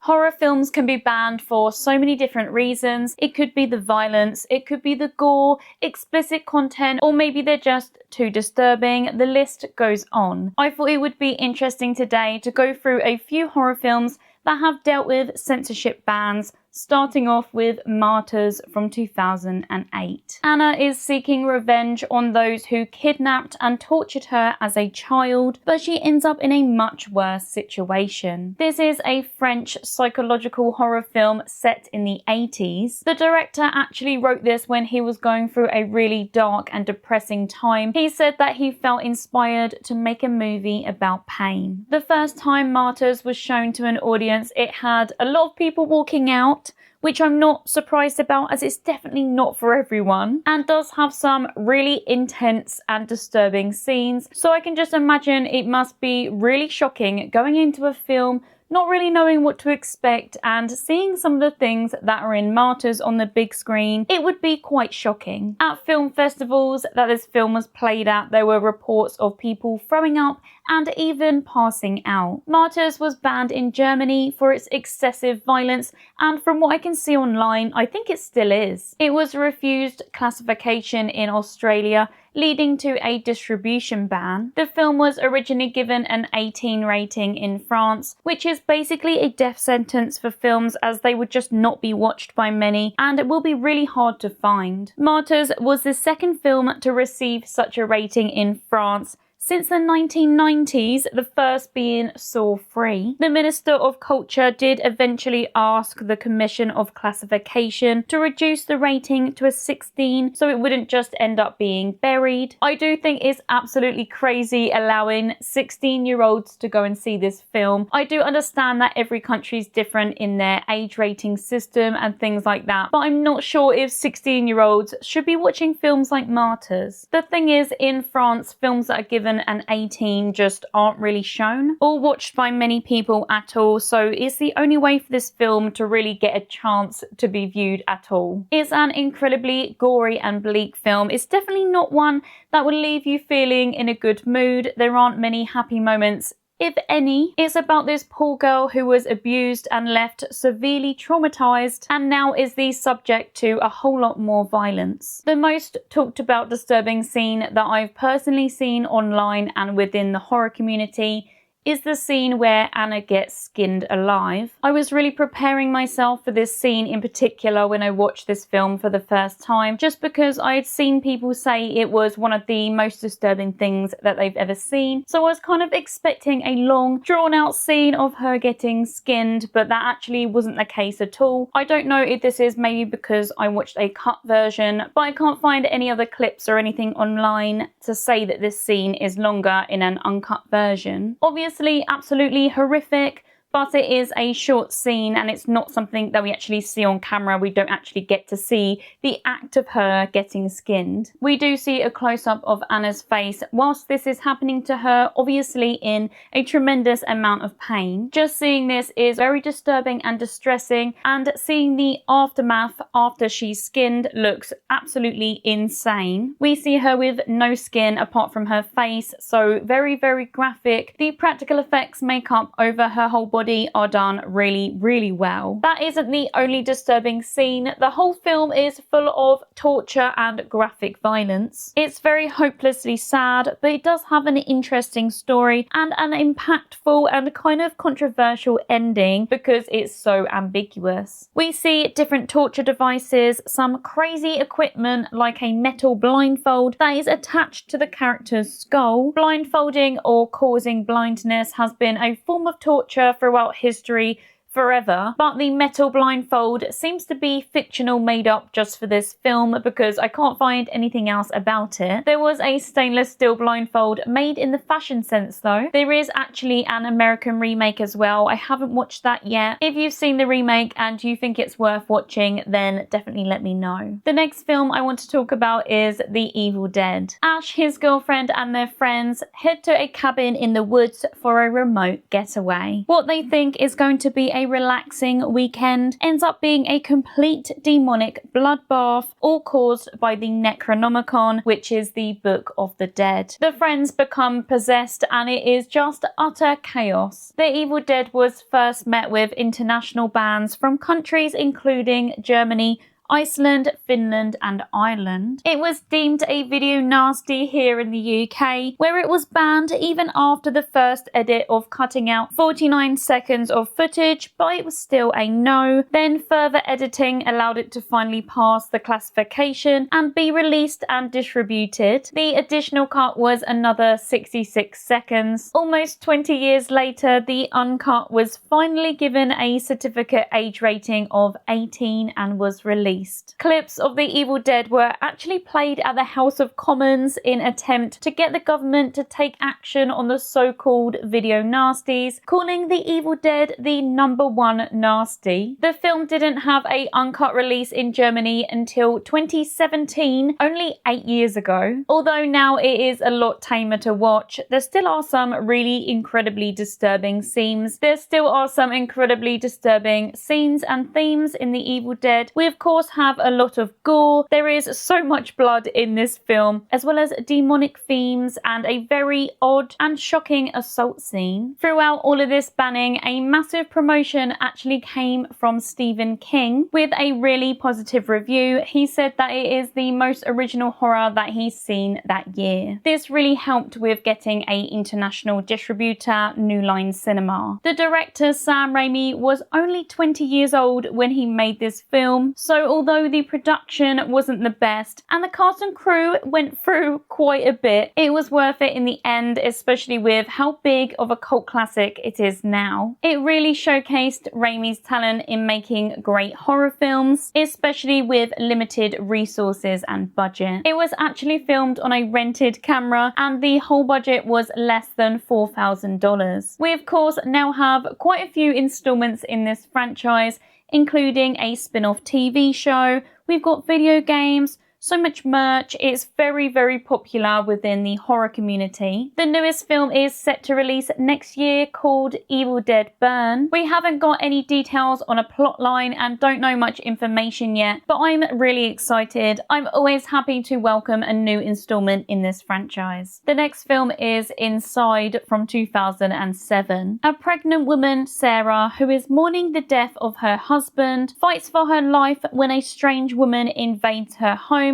Horror films can be banned for so many different reasons. It could be the violence, it could be the gore, explicit content, or maybe they're just too disturbing. The list goes on. I thought it would be interesting today to go through a few horror films that have dealt with censorship bans, starting off with Martyrs from 2008. Anna is seeking revenge on those who kidnapped and tortured her as a child, but she ends up in a much worse situation. This is a French psychological horror film set in the 80s. The director actually wrote this when he was going through a really dark and depressing time. He said that he felt inspired to make a movie about pain. The first time Martyrs was shown to an audience, it had a lot of people walking out, which I'm not surprised about as it's definitely not for everyone, and does have some really intense and disturbing scenes. So I can just imagine it must be really shocking going into a film not really knowing what to expect and seeing some of the things that are in Martyrs on the big screen. It would be quite shocking. At film festivals that this film was played at, there were reports of people throwing up and even passing out. Martyrs was banned in Germany for its excessive violence, and from what I can see online, I think it still is. It was refused classification in Australia, leading to a distribution ban. The film was originally given an 18 rating in France, which is basically a death sentence for films as they would just not be watched by many and it will be really hard to find. Martyrs was the second film to receive such a rating in France since the 1990s, the first being Saw 3. The Minister of Culture did eventually ask the Commission of Classification to reduce the rating to a 16 so it wouldn't just end up being buried. I do think it's absolutely crazy allowing 16-year-olds to go and see this film. I do understand that every country is different in their age rating system and things like that, but I'm not sure if 16-year-olds should be watching films like Martyrs. The thing is, in France, films that are given and 18 just aren't really shown or watched by many people at all, so it's the only way for this film to really get a chance to be viewed at all. It's an incredibly gory and bleak film. It's definitely not one that will leave you feeling in a good mood. There aren't many happy moments, if any. It's about this poor girl who was abused and left severely traumatized and now is the subject to a whole lot more violence. The most talked about disturbing scene that I've personally seen online and within the horror community is the scene where Anna gets skinned alive. I was really preparing myself for this scene in particular when I watched this film for the first time, just because I had seen people say it was one of the most disturbing things that they've ever seen. So I was kind of expecting a long, drawn out scene of her getting skinned, but that actually wasn't the case at all. I don't know if this is maybe because I watched a cut version, but I can't find any other clips or anything online to say that this scene is longer in an uncut version. Obviously, absolutely horrific, but it is a short scene and it's not something that we actually see on camera. We don't actually get to see the act of her getting skinned. We do see a close-up of Anna's face whilst this is happening to her, obviously in a tremendous amount of pain. Just seeing this is very disturbing and distressing, and seeing the aftermath after she's skinned looks absolutely insane. We see her with no skin apart from her face, so very, very graphic. The practical effects makeup over her whole body are done really, really well. That isn't the only disturbing scene. The whole film is full of torture and graphic violence. It's very hopelessly sad, but it does have an interesting story and an impactful and kind of controversial ending because it's so ambiguous. We see different torture devices, some crazy equipment like a metal blindfold that is attached to the character's skull. Blindfolding or causing blindness has been a form of torture throughout history forever, but the metal blindfold seems to be fictional, made up just for this film because I can't find anything else about it. There was a stainless steel blindfold made in the fashion sense though. There is actually an American remake as well. I haven't watched that yet. If you've seen the remake and you think it's worth watching, then definitely let me know. The next film I want to talk about is The Evil Dead. Ash, his girlfriend and their friends head to a cabin in the woods for a remote getaway. What they think is going to be a a relaxing weekend ends up being a complete demonic bloodbath, all caused by the Necronomicon, which is the Book of the Dead. The friends become possessed and it is just utter chaos. The Evil Dead was first met with international bans from countries including Germany, Iceland, Finland and Ireland. It was deemed a video nasty here in the UK, where it was banned even after the first edit of cutting out 49 seconds of footage, but it was still a no. Then further editing allowed it to finally pass the classification and be released and distributed. The additional cut was another 66 seconds. Almost 20 years later, the uncut was finally given a certificate age rating of 18 and was released. Clips of The Evil Dead were actually played at the House of Commons in attempt to get the government to take action on the so-called video nasties, calling The Evil Dead the #1 nasty. The film didn't have a uncut release in Germany until 2017, only 8 years ago. Although now it is a lot tamer to watch, there still are some really incredibly disturbing scenes. There still are some incredibly disturbing scenes and themes in The Evil Dead. We of course have a lot of gore. There is so much blood in this film, as well as demonic themes and a very odd and shocking assault scene. Throughout all of this banning, a massive promotion actually came from Stephen King with a really positive review. He said that it is the most original horror that he's seen that year. This really helped with getting an international distributor, New Line Cinema. The director, Sam Raimi, was only 20 years old when he made this film, so although the production wasn't the best and the cast and crew went through quite a bit, it was worth it in the end, especially with how big of a cult classic it is now. It really showcased Raimi's talent in making great horror films, especially with limited resources and budget. It was actually filmed on a rented camera and the whole budget was less than $4,000. We of course now have quite a few installments in this franchise, including a spin-off TV show. We've got video games, so much merch. It's very, very popular within the horror community. The newest film is set to release next year, called Evil Dead Burn. We haven't got any details on a plot line and don't know much information yet, but I'm really excited. I'm always happy to welcome a new installment in this franchise. The next film is Inside from 2007. A pregnant woman, Sarah, who is mourning the death of her husband, fights for her life when a strange woman invades her home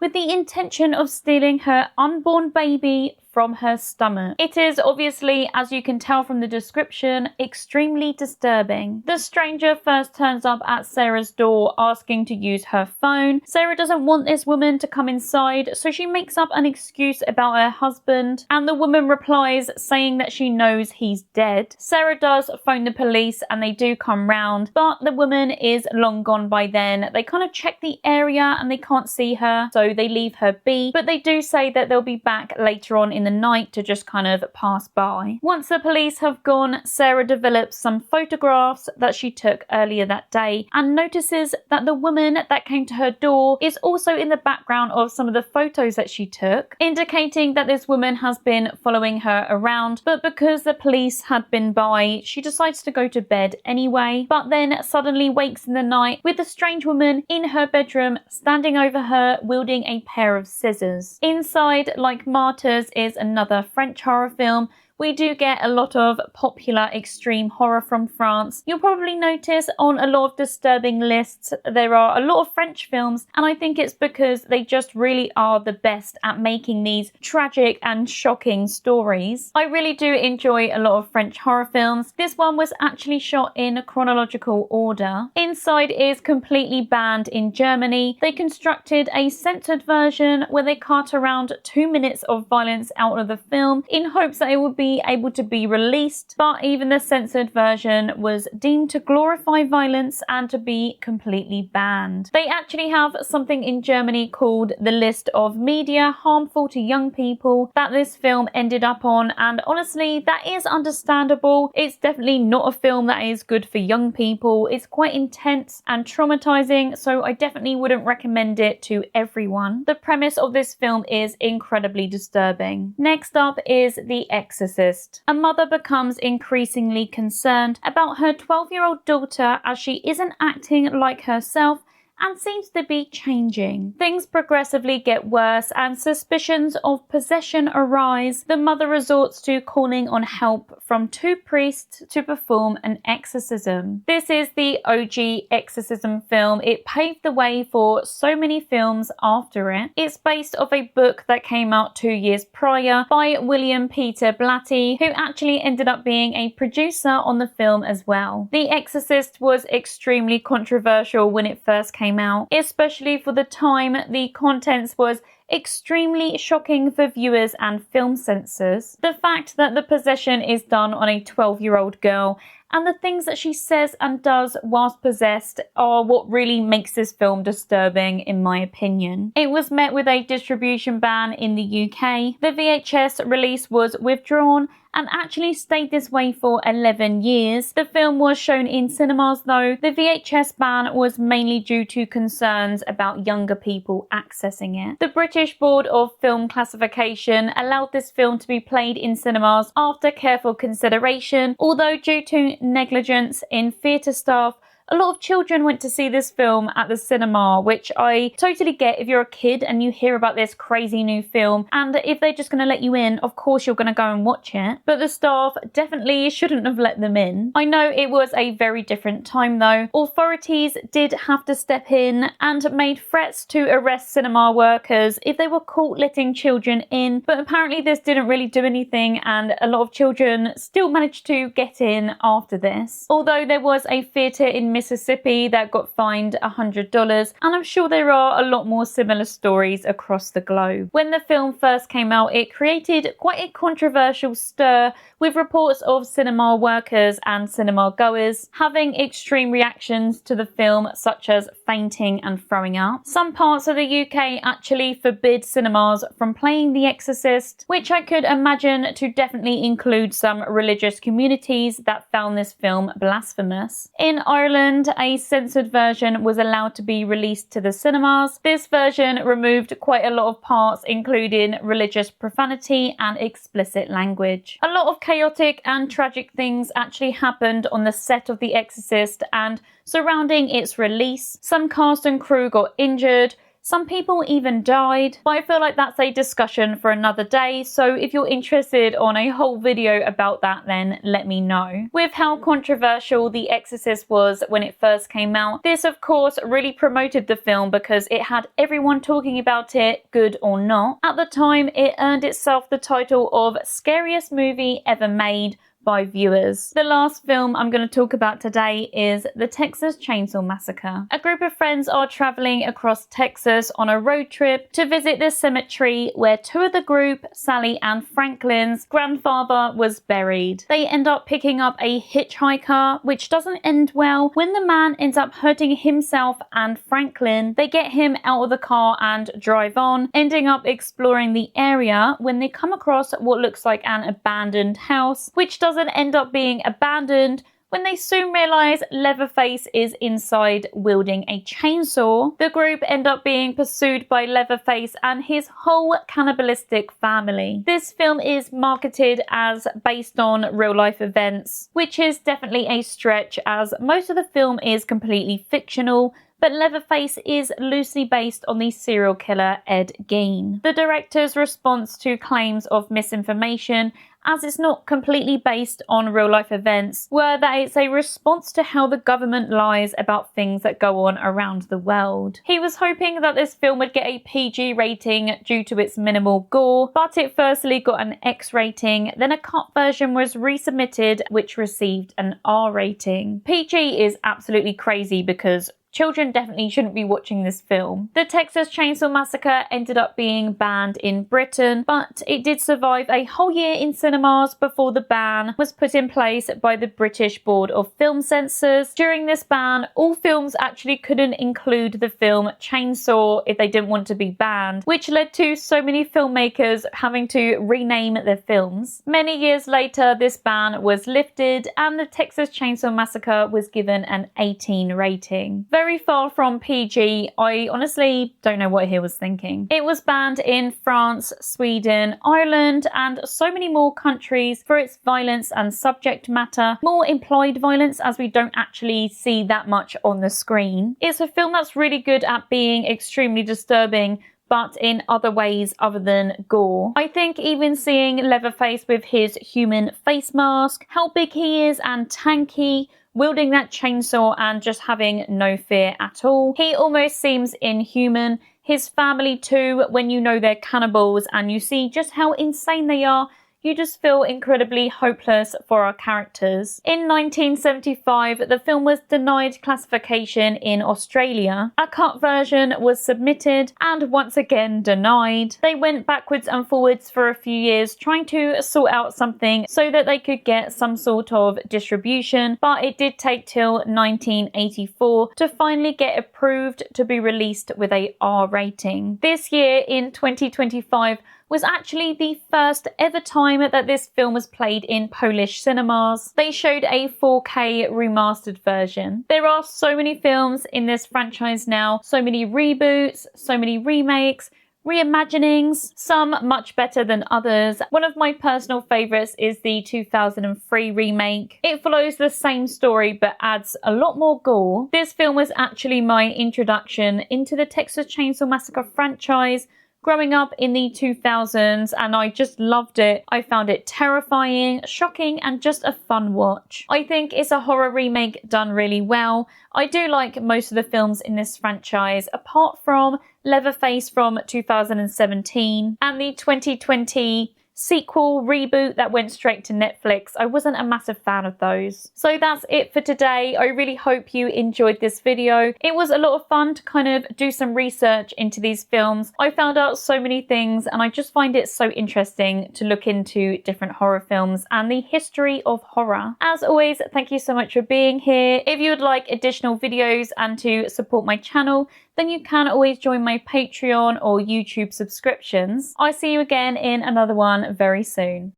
with the intention of stealing her unborn baby from her stomach. It is obviously, as you can tell from the description, extremely disturbing. The stranger first turns up at Sarah's door asking to use her phone. Sarah doesn't want this woman to come inside, so she makes up an excuse about her husband, and the woman replies saying that she knows he's dead. Sarah does phone the police and they do come round, but the woman is long gone by then. They kind of check the area and they can't see her, so they leave her be, but they do say that they'll be back later on in the night to just kind of pass by. Once the police have gone, Sarah develops some photographs that she took earlier that day and notices that the woman that came to her door is also in the background of some of the photos that she took, indicating that this woman has been following her around, but because the police had been by, she decides to go to bed anyway, but then suddenly wakes in the night with a strange woman in her bedroom standing over her wielding a pair of scissors. Inside, like Martyrs, is another French horror film. We do get a lot of popular extreme horror from France. You'll probably notice on a lot of disturbing lists there are a lot of French films, and I think it's because they just really are the best at making these tragic and shocking stories. I really do enjoy a lot of French horror films. This one was actually shot in chronological order. Inside is completely banned in Germany. They constructed a censored version where they cut around 2 minutes of violence out of the film in hopes that it would be able to be released, but even the censored version was deemed to glorify violence and to be completely banned. They actually have something in Germany called the list of media harmful to young people that this film ended up on, and honestly that is understandable. It's definitely not a film that is good for young people. It's quite intense and traumatizing, so I definitely wouldn't recommend it to everyone. The premise of this film is incredibly disturbing. Next up is The Exorcist. Exorcist. A mother becomes increasingly concerned about her 12-year-old daughter as she isn't acting like herself and seems to be changing. Things progressively get worse and suspicions of possession arise. The mother resorts to calling on help from 2 priests to perform an exorcism. This is the OG exorcism film. It paved the way for so many films after it. It's based off a book that came out 2 years prior by William Peter Blatty, who actually ended up being a producer on the film as well. The Exorcist was extremely controversial when it first came out, especially for the time. The contents was extremely shocking for viewers and film censors. The fact that the possession is done on a 12-year-old girl and the things that she says and does whilst possessed are what really makes this film disturbing, in my opinion. It was met with a distribution ban in the UK. The VHS release was withdrawn and actually stayed this way for 11 years. The film was shown in cinemas though. The VHS ban was mainly due to concerns about younger people accessing it. The British Board of Film Classification allowed this film to be played in cinemas after careful consideration, although due to negligence in theatre staff, a lot of children went to see this film at the cinema, which I totally get if you're a kid and you hear about this crazy new film, and if they're just going to let you in, of course you're going to go and watch it. But the staff definitely shouldn't have let them in. I know it was a very different time though. Authorities did have to step in and made threats to arrest cinema workers if they were caught letting children in, but apparently this didn't really do anything and a lot of children still managed to get in after this. Although there was a theatre in Mississippi that got fined $100, and I'm sure there are a lot more similar stories across the globe. When the film first came out, it created quite a controversial stir, with reports of cinema workers and cinema goers having extreme reactions to the film, such as fainting and throwing up. Some parts of the UK actually forbid cinemas from playing The Exorcist, which I could imagine to definitely include some religious communities that found this film blasphemous. In Ireland, a censored version was allowed to be released to the cinemas. This version removed quite a lot of parts, including religious profanity and explicit language. A lot of chaotic and tragic things actually happened on the set of The Exorcist and surrounding its release. Some cast and crew got injured. Some people even died, but I feel like that's a discussion for another day, so if you're interested on a whole video about that, then let me know. With how controversial The Exorcist was when it first came out, this of course really promoted the film because it had everyone talking about it, good or not. At the time, it earned itself the title of Scariest Movie Ever Made by viewers. The last film I'm going to talk about today is the Texas Chainsaw Massacre. A group of friends are traveling across Texas on a road trip to visit the cemetery where 2 of the group, Sally and Franklin's grandfather, was buried. They end up picking up a hitchhiker, which doesn't end well when the man ends up hurting himself and Franklin. They get him out of the car and drive on, ending up exploring the area when they come across what looks like an abandoned house, which doesn't end up being abandoned when they soon realise Leatherface is inside wielding a chainsaw. The group end up being pursued by Leatherface and his whole cannibalistic family. This film is marketed as based on real life events, which is definitely a stretch as most of the film is completely fictional, but Leatherface is loosely based on the serial killer Ed Gein. The director's response to claims of misinformation, as it's not completely based on real life events, were that it's a response to how the government lies about things that go on around the world. He was hoping that this film would get a PG rating due to its minimal gore, but it firstly got an X rating, then a cut version was resubmitted which received an R rating. PG is absolutely crazy because children definitely shouldn't be watching this film. The Texas Chainsaw Massacre ended up being banned in Britain, but it did survive a whole year in cinemas before the ban was put in place by the British Board of Film Censors. During this ban, all films actually couldn't include the film Chainsaw if they didn't want to be banned, which led to so many filmmakers having to rename their films. Many years later, this ban was lifted and the Texas Chainsaw Massacre was given an 18 rating. very far from PG. I honestly don't know what he was thinking. It was banned in France, Sweden, Ireland, and so many more countries for its violence and subject matter. More implied violence, as we don't actually see that much on the screen. It's a film that's really good at being extremely disturbing, but in other ways other than gore. I think even seeing Leatherface with his human face mask, how big he is and tanky, wielding that chainsaw and just having no fear at all. He almost seems inhuman. His family too, when you know they're cannibals and you see just how insane they are, you just feel incredibly hopeless for our characters. In 1975, the film was denied classification in Australia. A cut version was submitted and once again denied. They went backwards and forwards for a few years trying to sort out something so that they could get some sort of distribution, but it did take till 1984 to finally get approved to be released with a R rating. This year, in 2025, was actually the first ever time that this film was played in Polish cinemas. They showed a 4K remastered version. There are so many films in this franchise now, so many reboots, so many remakes, reimaginings, some much better than others. One of my personal favourites is the 2003 remake. It follows the same story but adds a lot more gore. This film was actually my introduction into the Texas Chainsaw Massacre franchise growing up in the 2000s, and I just loved it. I found it terrifying, shocking, and just a fun watch. I think it's a horror remake done really well. I do like most of the films in this franchise, apart from Leatherface from 2017 and the 2020 sequel reboot that went straight to Netflix. I wasn't a massive fan of those. So that's it for today. I really hope you enjoyed this video. It was a lot of fun to kind of do some research into these films. I found out so many things and I just find it so interesting to look into different horror films and the history of horror. As always, thank you so much for being here. If you would like additional videos and to support my channel, then you can always join my Patreon or YouTube subscriptions. I'll see you again in another one very soon.